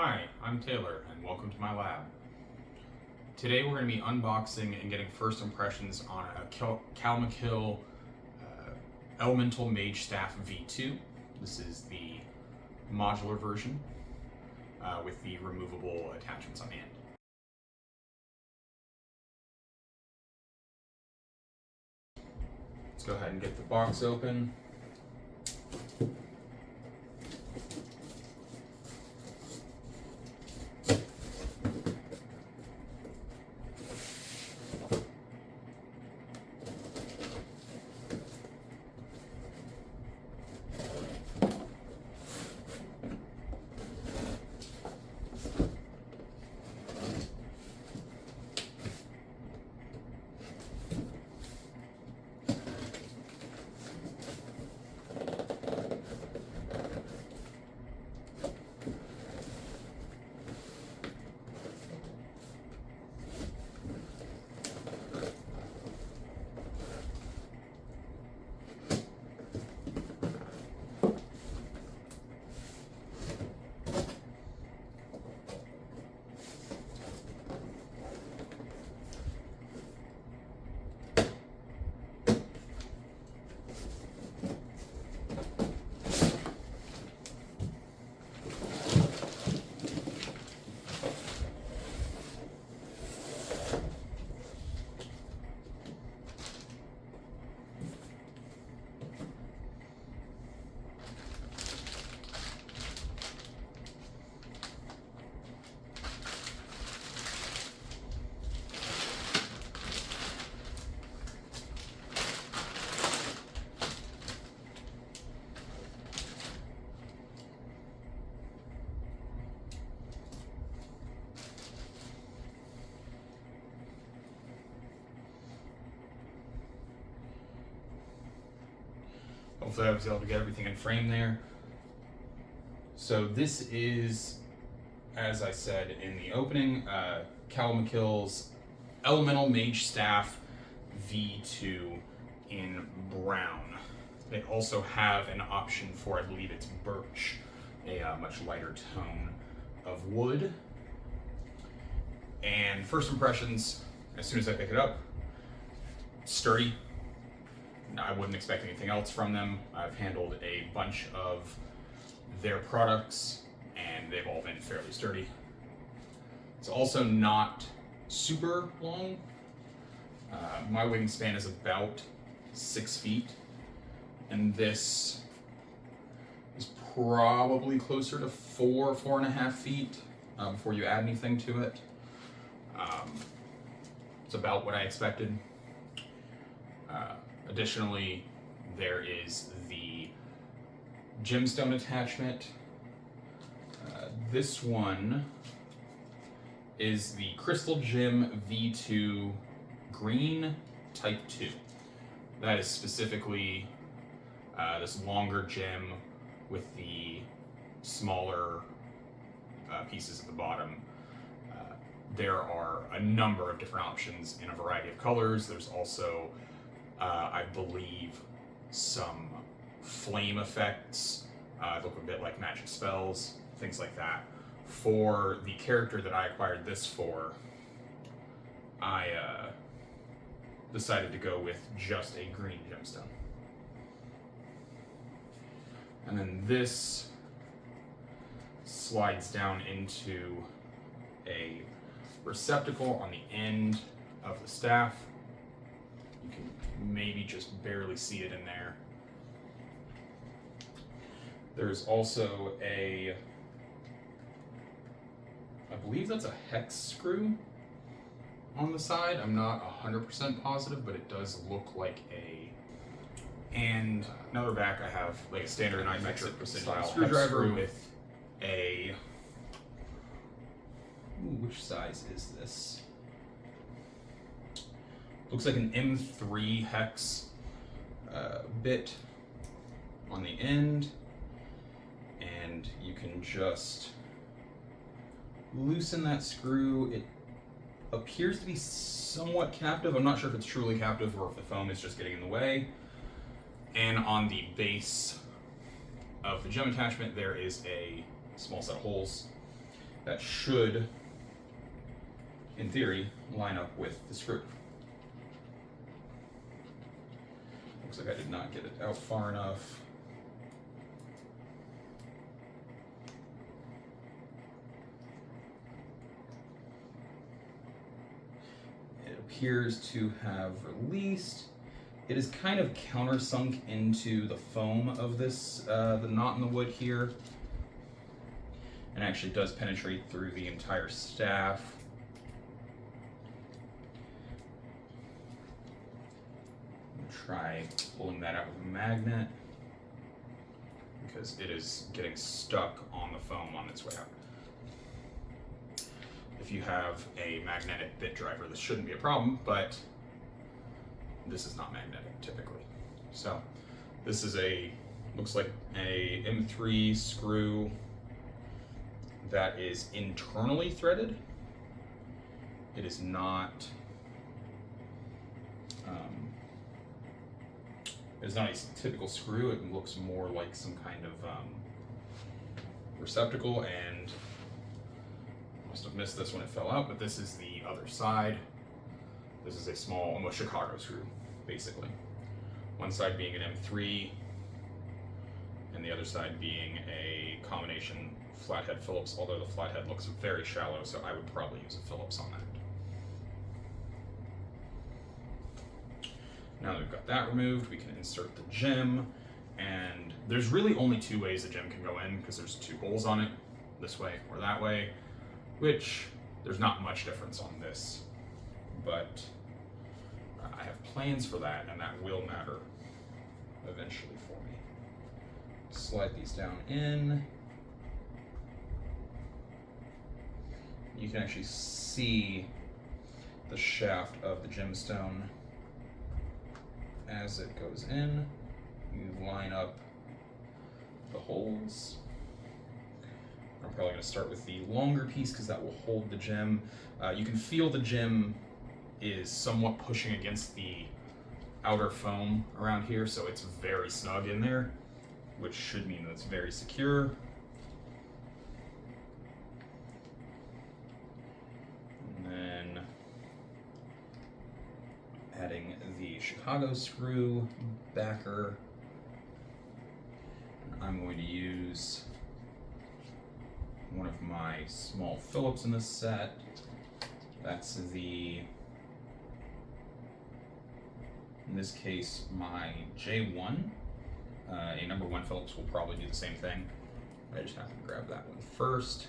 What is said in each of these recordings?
Hi, I'm Taylor, and welcome to my lab. Today we're going to be unboxing and getting first impressions on a Calimacil Elemental Staff V2. This is the modular version with the removable attachments on the end. Let's go ahead and get the box open. Hopefully I was able to get everything in frame there. So this is, as I said in the opening, Calimacil's Elemental Staff V2 in brown. They also have an option for, I believe it's birch, a much lighter tone of wood. And first impressions, as soon as I pick it up, sturdy. I wouldn't expect anything else from them. I've handled a bunch of their products and they've all been fairly sturdy. It's also not super long. My wingspan is about 6 feet, and this is probably closer to 4.5 feet before you add anything to it. It's about what I expected. Additionally, there is the gemstone attachment. This one is the Crystal Gem V2 Green Type 2. That is specifically this longer gem with the smaller pieces at the bottom. There are a number of different options in a variety of colors. There's also I believe some flame effects, look a bit like magic spells, things like that. For the character that I acquired this for, I decided to go with just a green gemstone. And then this slides down into a receptacle on the end of the staff. You can maybe just barely see it in there. There's also I believe that's a hex screw on the side. I'm not 100% positive, but it does look like and another back I have like a standard 9-metric precision screwdriver with a, which size is this? Looks like an M3 hex bit on the end, and you can just loosen that screw. It appears to be somewhat captive. I'm not sure if it's truly captive or if the foam is just getting in the way. And on the base of the gem attachment, there is a small set of holes. that should, in theory, line up with the screw. Looks like I did not get it out far enough. It appears to have released. It is kind of countersunk into the foam of this, the knot in the wood here, and actually does penetrate through the entire staff. Try pulling that out with a magnet because it is getting stuck on the foam on its way out. If you have a magnetic bit driver, this shouldn't be a problem, but this is not magnetic typically. So this is looks like a M3 screw that is internally threaded. It is not it's not a typical screw. It looks more like some kind of receptacle, and must have missed this when it fell out, but this is the other side. This is a small, almost Chicago screw, basically. One side being an M3, and the other side being a combination flathead Phillips, although the flathead looks very shallow, so I would probably use a Phillips on that. Now that we've got that removed, we can insert the gem, and there's really only two ways the gem can go in, because there's two holes on it, this way or that way, which there's not much difference on this, but I have plans for that, and that will matter eventually for me. Slide these down in. You can actually see the shaft of the gemstone as it goes in. You line up the holes. I'm probably going to start with the longer piece because that will hold the gem. You can feel the gem is somewhat pushing against the outer foam around here, so it's very snug in there, which should mean that it's very secure. And then adding the Chicago screw backer. I'm going to use one of my small Phillips in this set. That's in this case, my J1. A number 1 Phillips will probably do the same thing. I just have to grab that one first.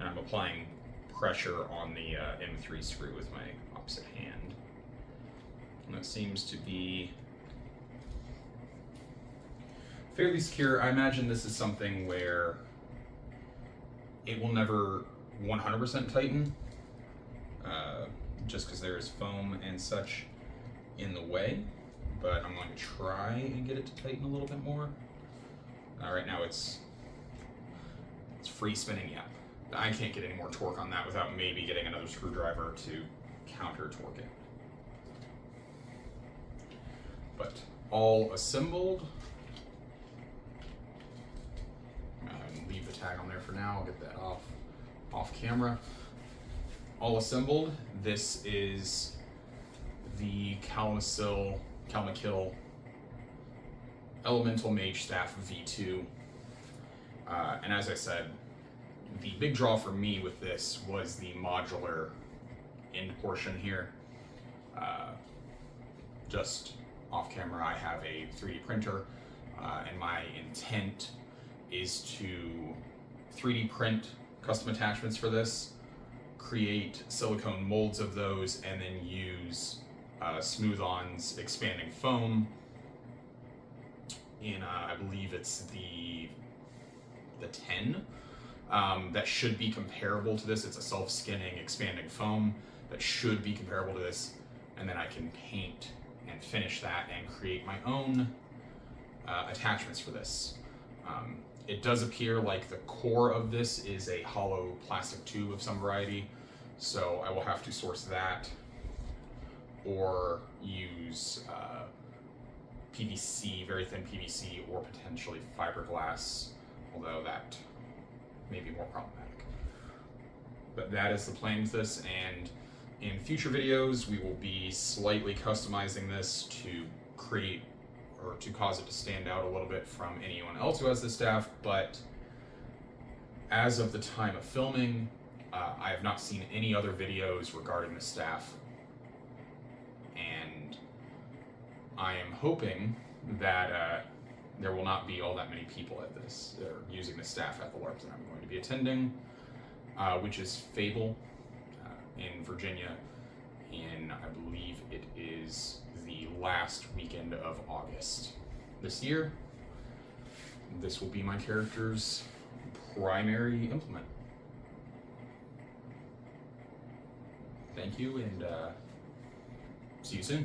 And I'm applying pressure on the M3 screw with my opposite hand. And that seems to be fairly secure. I imagine this is something where it will never 100% tighten, just because there is foam and such in the way, but I'm going to try and get it to tighten a little bit more. Right now it's free spinning, yeah. I can't get any more torque on that without maybe getting another screwdriver to counter torque it. But all assembled. Leave the tag on there for now. I'll get that off camera. All assembled. This is the Calimacil Elemental Staff V2. And as I said, the big draw for me with this was the modular end portion here. Just off camera, I have a 3D printer, and my intent is to 3D print custom attachments for this, create silicone molds of those, and then use Smooth-On's expanding foam in, I believe it's the 10. That should be comparable to this. It's a self-skinning expanding foam that should be comparable to this, and then I can paint and finish that and create my own attachments for this. It does appear like the core of this is a hollow plastic tube of some variety, so I will have to source that or use PVC, very thin PVC, or potentially fiberglass, although that maybe more problematic. But that is the plan with this, and in future videos we will be slightly customizing this to create or to cause it to stand out a little bit from anyone else who has this staff, but as of the time of filming, I have not seen any other videos regarding the staff, and I am hoping that there will not be all that many people at this, or using the staff at the LARP that I'm going to be attending, which is Fable in Virginia, in, I believe it is the last weekend of August this year. This will be my character's primary implement. Thank you, and see you soon.